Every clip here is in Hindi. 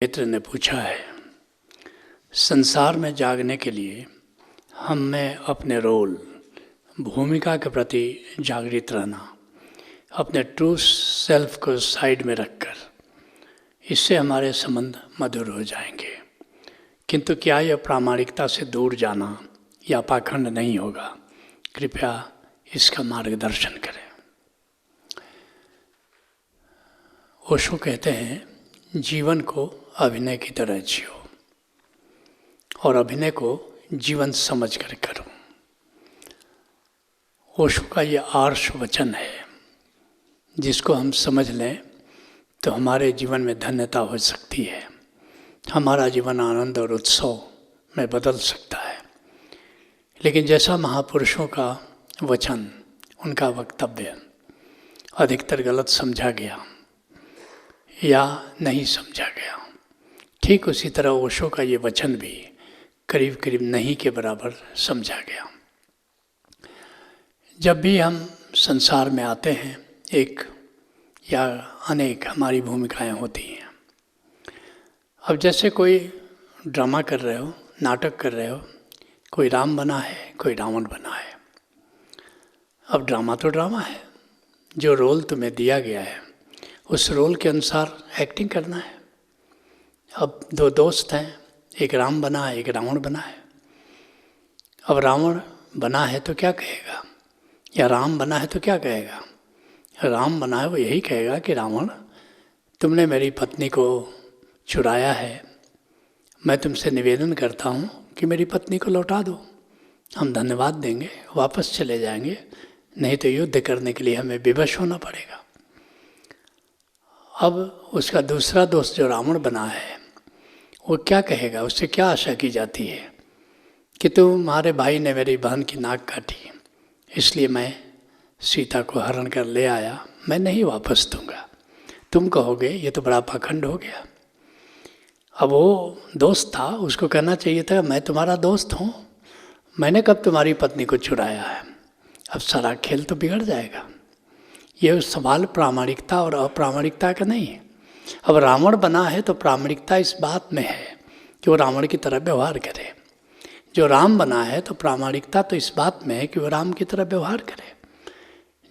मित्र ने पूछा है, संसार में जागने के लिए हम में अपने रोल, भूमिका के प्रति जागृत रहना, अपने ट्रू सेल्फ को साइड में रखकर, इससे हमारे संबंध मधुर हो जाएंगे। किंतु क्या यह प्रामाणिकता से दूर जाना या पाखंड नहीं होगा? कृपया इसका मार्गदर्शन करें। ओशो कहते हैं, जीवन को अभिनय की तरह जियो और अभिनय को जीवन समझ कर करो। ओशो का ये आर्ष वचन है, जिसको हम समझ लें तो हमारे जीवन में धन्यता हो सकती है, हमारा जीवन आनंद और उत्सव में बदल सकता है। लेकिन जैसा महापुरुषों का वचन, उनका वक्तव्य अधिकतर गलत समझा गया या नहीं समझा गया, ठीक उसी तरह ओशो का ये वचन भी करीब करीब नहीं के बराबर समझा गया। जब भी हम संसार में आते हैं, एक या अनेक हमारी भूमिकाएं होती हैं। अब जैसे कोई ड्रामा कर रहे हो, नाटक कर रहे हो, कोई राम बना है, कोई रावण बना है। अब ड्रामा तो ड्रामा है, जो रोल तुम्हें दिया गया है उस रोल के अनुसार एक्टिंग करना है। अब दो दोस्त हैं, एक राम बना है, एक रावण बना है। अब रावण बना है तो क्या कहेगा, या राम बना है तो क्या कहेगा? राम बना है वो यही कहेगा कि रावण, तुमने मेरी पत्नी को चुराया है, मैं तुमसे निवेदन करता हूँ कि मेरी पत्नी को लौटा दो। हम धन्यवाद देंगे, वापस चले जाएंगे, नहीं तो युद्ध करने के लिए हमें विवश होना पड़ेगा। अब उसका दूसरा दोस्त जो रावण बना है, वो क्या कहेगा? उससे क्या आशा की जाती है कि तुम्हारे भाई ने मेरी बहन की नाक काटी, इसलिए मैं सीता को हरण कर ले आया, मैं नहीं वापस दूंगा। तुम कहोगे ये तो बड़ा पाखंड हो गया। अब वो दोस्त था, उसको कहना चाहिए था, मैं तुम्हारा दोस्त हूँ, मैंने कब तुम्हारी पत्नी को चुराया है। अब सारा खेल तो बिगड़ जाएगा। ये सवाल प्रामाणिकता और अप्रामाणिकता का नहीं है। अब रावण बना है तो प्रामाणिकता इस बात में है कि वो रावण की तरह व्यवहार करे। जो राम बना है तो प्रामाणिकता तो इस बात में है कि वो राम की तरह व्यवहार करे।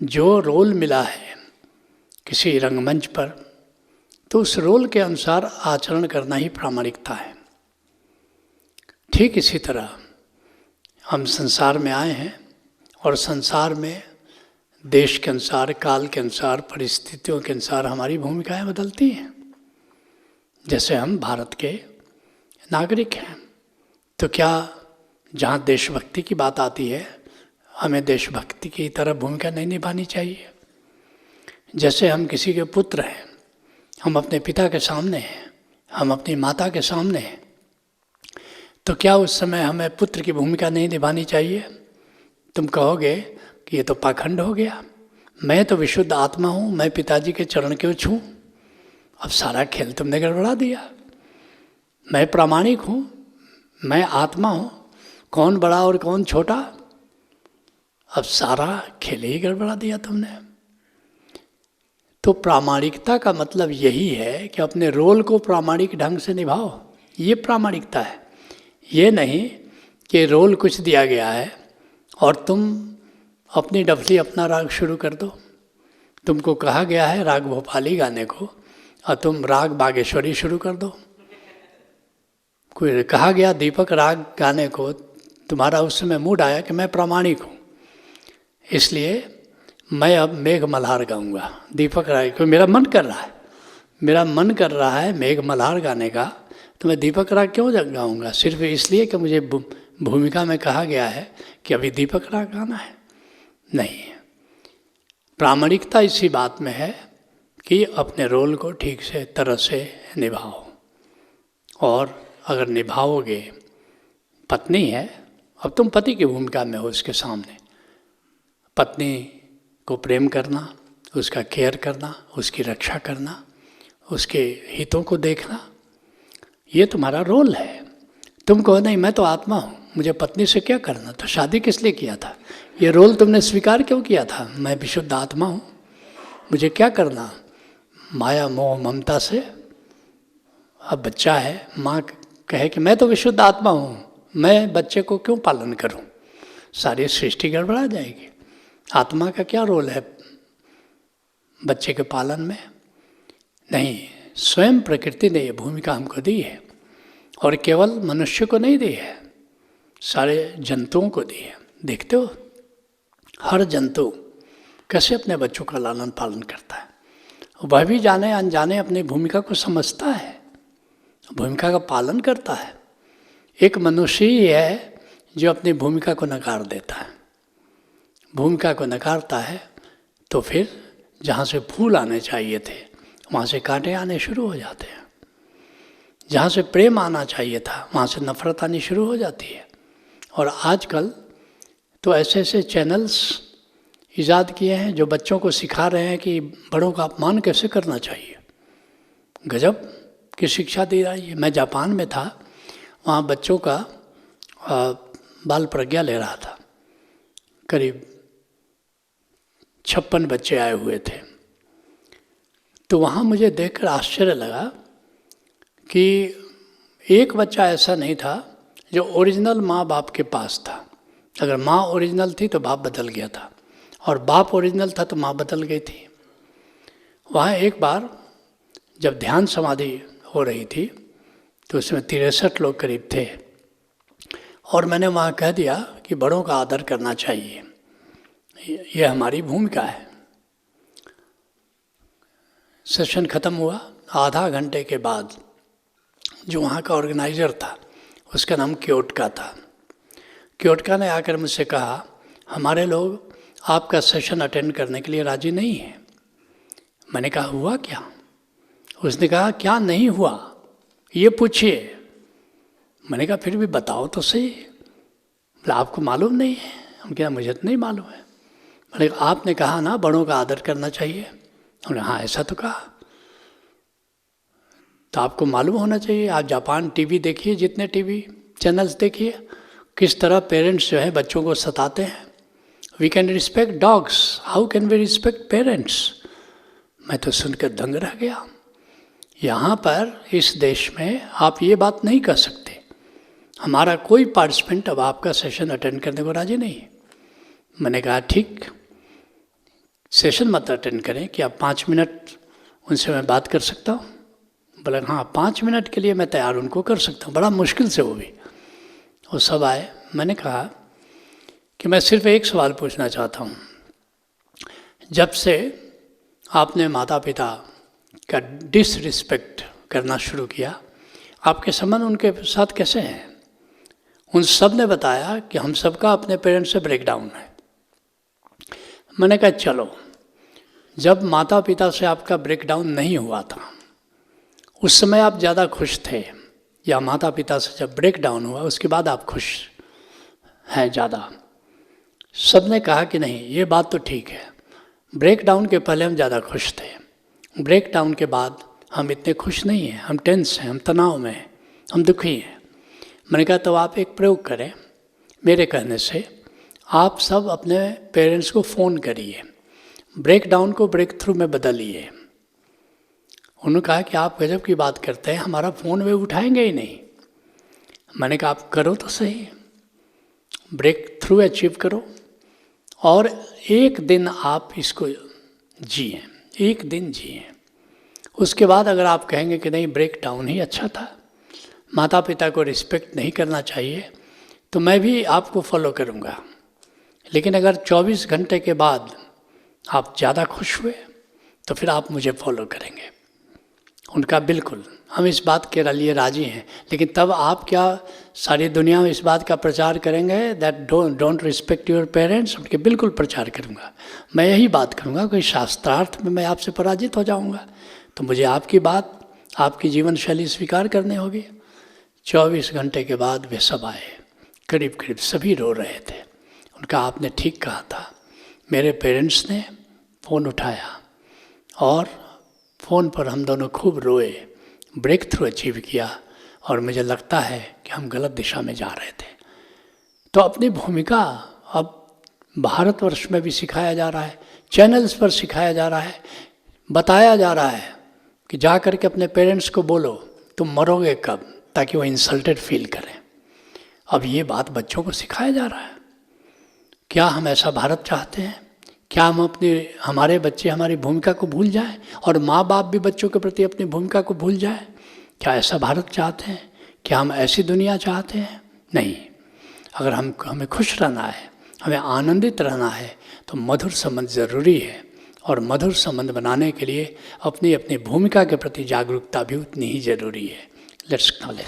जो रोल मिला है किसी रंगमंच पर, तो उस रोल के अनुसार आचरण करना ही प्रामाणिकता है। ठीक इसी तरह हम संसार में आए हैं और संसार में देश के अनुसार, काल के अनुसार, परिस्थितियों के अनुसार हमारी भूमिकाएं बदलती हैं। जैसे हम भारत के नागरिक हैं, तो क्या जहाँ देशभक्ति की बात आती है, हमें देशभक्ति की तरह भूमिका नहीं निभानी चाहिए? जैसे हम किसी के पुत्र हैं, हम अपने पिता के सामने हैं, हम अपनी माता के सामने हैं, तो क्या उस समय हमें पुत्र की भूमिका नहीं निभानी चाहिए? तुम कहोगे कि ये तो पाखंड हो गया, मैं तो विशुद्ध आत्मा हूँ, मैं पिताजी के चरण क्यों छूँ? अब सारा खेल तुमने गड़बड़ा दिया। मैं प्रामाणिक हूँ, मैं आत्मा हूँ, कौन बड़ा और कौन छोटा? अब सारा खेल ही गड़बड़ा दिया तुमने। तो प्रामाणिकता का मतलब यही है कि अपने रोल को प्रामाणिक ढंग से निभाओ, ये प्रामाणिकता है। ये नहीं कि रोल कुछ दिया गया है और तुम अपनी डफली, अपना राग शुरू कर दो। तुमको कहा गया है राग भोपाली गाने को और तुम राग बागेश्वरी शुरू कर दो। कोई कहा गया दीपक राग गाने को, तुम्हारा उस समय मूड आया कि मैं प्रामाणिक हूँ, इसलिए मैं अब मेघ मल्हार गाऊंगा। दीपक राग को मेरा मन कर रहा है, मेरा मन कर रहा है मेघ मल्हार गाने का, तो मैं दीपक राग क्यों गाऊंगा? सिर्फ इसलिए कि मुझे भूमिका में कहा गया है कि अभी दीपक राग गाना है? नहीं। प्रामाणिकता इसी बात में है कि अपने रोल को ठीक से तरह से निभाओ। और अगर निभाओगे, पत्नी है, अब तुम पति की भूमिका में हो उसके सामने, पत्नी को प्रेम करना, उसका केयर करना, उसकी रक्षा करना, उसके हितों को देखना, ये तुम्हारा रोल है। तुम कहो नहीं मैं तो आत्मा हूँ, मुझे पत्नी से क्या करना, तो शादी किस लिए किया था? ये रोल तुमने स्वीकार क्यों किया था? मैं विशुद्ध आत्मा हूँ, मुझे क्या करना माया मोह ममता से? अब बच्चा है, माँ कहे कि मैं तो विशुद्ध आत्मा हूँ, मैं बच्चे को क्यों पालन करूँ, सारी सृष्टि गड़बड़ा जाएगी। आत्मा का क्या रोल है बच्चे के पालन में? नहीं, स्वयं प्रकृति ने ये भूमिका हमको दी है, और केवल मनुष्य को नहीं दी है, सारे जंतुओं को दी है। देखते हो हर जंतु कैसे अपने बच्चों का लालन पालन करता है, वह भी जाने अनजाने अपनी भूमिका को समझता है, भूमिका का पालन करता है। एक मनुष्य ही है जो अपनी भूमिका को नकार देता है। भूमिका को नकारता है तो फिर जहाँ से फूल आने चाहिए थे वहाँ से कांटे आने शुरू हो जाते हैं, जहाँ से प्रेम आना चाहिए था वहाँ से नफरत आनी शुरू हो जाती है। और आजकल तो ऐसे ऐसे चैनल्स ईजाद किए हैं जो बच्चों को सिखा रहे हैं कि बड़ों का अपमान कैसे करना चाहिए। गजब की शिक्षा दी रही है। मैं जापान में था, वहाँ बच्चों का बाल प्रज्ञा ले रहा था, करीब 56 बच्चे आए हुए थे। तो वहाँ मुझे देखकर आश्चर्य लगा कि एक बच्चा ऐसा नहीं था जो ओरिजिनल माँ बाप के पास था। अगर माँ ओरिजिनल थी तो बाप बदल गया था, और बाप ओरिजिनल था तो माँ बदल गई थी। वहाँ एक बार जब ध्यान समाधि हो रही थी तो उसमें 63 लोग करीब थे, और मैंने वहाँ कह दिया कि बड़ों का आदर करना चाहिए, ये हमारी भूमिका है। सेशन ख़त्म हुआ, आधा घंटे के बाद जो वहाँ का ऑर्गेनाइज़र था, उसका नाम क्योटका था, क्योटका ने आकर मुझसे कहा हमारे लोग आपका सेशन अटेंड करने के लिए राज़ी नहीं है। मैंने कहा हुआ क्या? उसने कहा क्या नहीं हुआ ये पूछिए। मैंने कहा फिर भी बताओ तो सही, बोला आपको मालूम नहीं है? हम क्या, मुझे तो नहीं मालूम है। मैंने कहा आपने कहा ना बड़ों का आदर करना चाहिए। हमने हाँ ऐसा तो कहा, तो आपको मालूम होना चाहिए। आप जापान टीवी देखिए, जितने टीवी चैनल्स देखिए, किस तरह पेरेंट्स जो है बच्चों को सताते हैं। We can respect dogs, how can we respect parents? मैं तो सुनकर दंग रह गया। यहाँ पर इस देश में आप ये बात नहीं कर सकते। हमारा कोई पार्टिसिपेंट अब आपका सेशन अटेंड करने को राजी नहीं है। मैंने कहा ठीक, सेशन मत अटेंड करें, कि आप 5 मिनट उनसे मैं बात कर सकता हूँ? बोले हाँ 5 मिनट के लिए मैं तैयार उनको कर सकता हूँ, बड़ा मुश्किल से वो भी। वो सब आए। मैंने कहा कि मैं सिर्फ एक सवाल पूछना चाहता हूँ, जब से आपने माता पिता का डिसरिस्पेक्ट करना शुरू किया, आपके संबंध उनके साथ कैसे हैं? उन सब ने बताया कि हम सबका अपने पेरेंट्स से ब्रेकडाउन है। मैंने कहा चलो, जब माता पिता से आपका ब्रेकडाउन नहीं हुआ था उस समय आप ज़्यादा खुश थे, या माता पिता से जब ब्रेकडाउन हुआ उसके बाद आप खुश हैं ज़्यादा? सब ने कहा कि नहीं ये बात तो ठीक है, ब्रेकडाउन के पहले हम ज़्यादा खुश थे, ब्रेकडाउन के बाद हम इतने खुश नहीं हैं, हम टेंस हैं, हम तनाव में हैं, हम दुखी हैं। मैंने कहा तो आप एक प्रयोग करें, मेरे कहने से आप सब अपने पेरेंट्स को फ़ोन करिए, ब्रेकडाउन को ब्रेक थ्रू में बदलिए। उन्होंने कहा कि आप गजब की बात करते हैं, हमारा फ़ोन वे उठाएंगे ही नहीं। मैंने कहा आप करो तो सही, ब्रेक थ्रू अचीव करो, और एक दिन आप इसको जिए, एक दिन जिए। उसके बाद अगर आप कहेंगे कि नहीं ब्रेक डाउन ही अच्छा था, माता पिता को रिस्पेक्ट नहीं करना चाहिए, तो मैं भी आपको फॉलो करूँगा। लेकिन अगर 24 घंटे के बाद आप ज़्यादा खुश हुए तो फिर आप मुझे फॉलो करेंगे। उनका बिल्कुल, हम इस बात के लिए राज़ी हैं। लेकिन तब आप क्या सारी दुनिया में इस बात का प्रचार करेंगे that don't respect your parents? उनके बिल्कुल प्रचार करूँगा। मैं यही बात करूँगा कि शास्त्रार्थ में मैं आपसे पराजित हो जाऊँगा, तो मुझे आपकी बात, आपकी जीवन शैली स्वीकार करनी होगी। 24 घंटे के बाद वे सब आए, करीब करीब सभी रो रहे थे। उनका आपने ठीक कहा था। मेरे पेरेंट्स ने फ़ोन उठाया और फ़ोन पर हम दोनों खूब रोए, ब्रेक थ्रू अचीव किया, और मुझे लगता है कि हम गलत दिशा में जा रहे थे। तो अपनी भूमिका अब भारतवर्ष में भी सिखाया जा रहा है, चैनल्स पर सिखाया जा रहा है, बताया जा रहा है कि जा कर के अपने पेरेंट्स को बोलो तुम मरोगे कब, ताकि वो इंसल्टेड फील करें। अब ये बात बच्चों को सिखाया जा रहा है। क्या हम ऐसा भारत चाहते हैं? क्या हम हमारे बच्चे हमारी भूमिका को भूल जाएं और माँ बाप भी बच्चों के प्रति अपनी भूमिका को भूल जाएं? क्या ऐसा भारत चाहते हैं? क्या हम ऐसी दुनिया चाहते हैं? नहीं। अगर हमें खुश रहना है, हमें आनंदित रहना है, तो मधुर संबंध ज़रूरी है। और मधुर संबंध बनाने के लिए अपनी अपनी भूमिका के प्रति जागरूकता भी उतनी ही ज़रूरी है। Let's acknowledge.